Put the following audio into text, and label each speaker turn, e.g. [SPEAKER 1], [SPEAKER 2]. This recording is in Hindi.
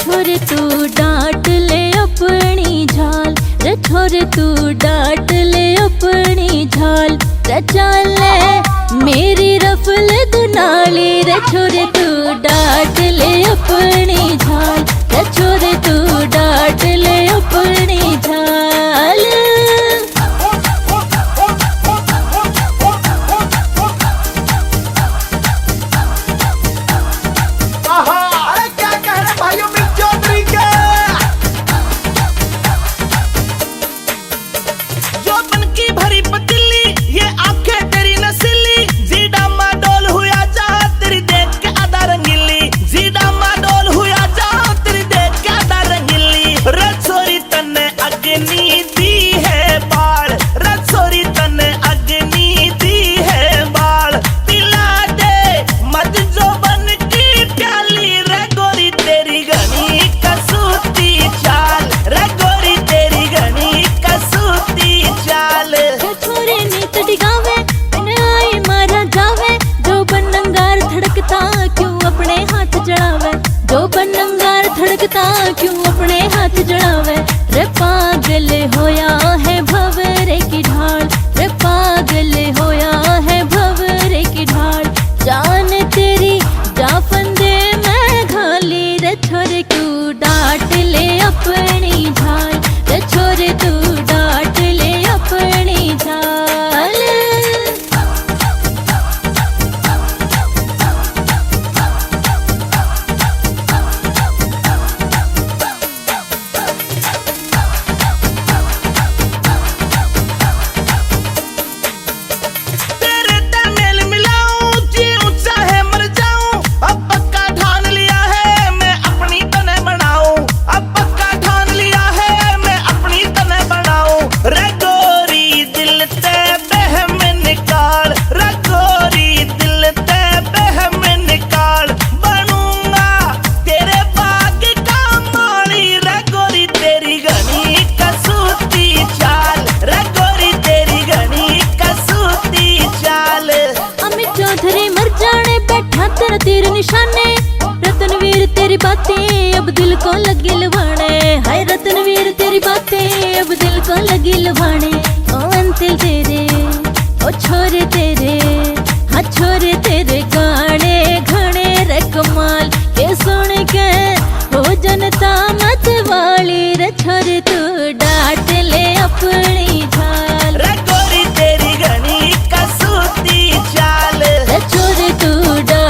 [SPEAKER 1] छोरे तू डांट ले अपनी झाल, रे छोरे तू डांट ले अपनी झाल, रे चल मेरी रफल दुनाली, रे छोरे तू डांट ले अपनी झाल, रे छोरे तू डांट ले अपनी झाल। जो बनंगार धड़कता क्यों अपने हाथ जड़ावे, रे पागल होया है भंवरे की ढाल, रे पागल होया है भंवरे की ढाल। जान तेरी जा फंदे मैं घाली, रे छोरे तू डांट ले अपनी झाल, रे छोरे तू डांट ले अपनी झाल। तेरे निशाने रतनवीर तेरी बातें अब दिल को लगी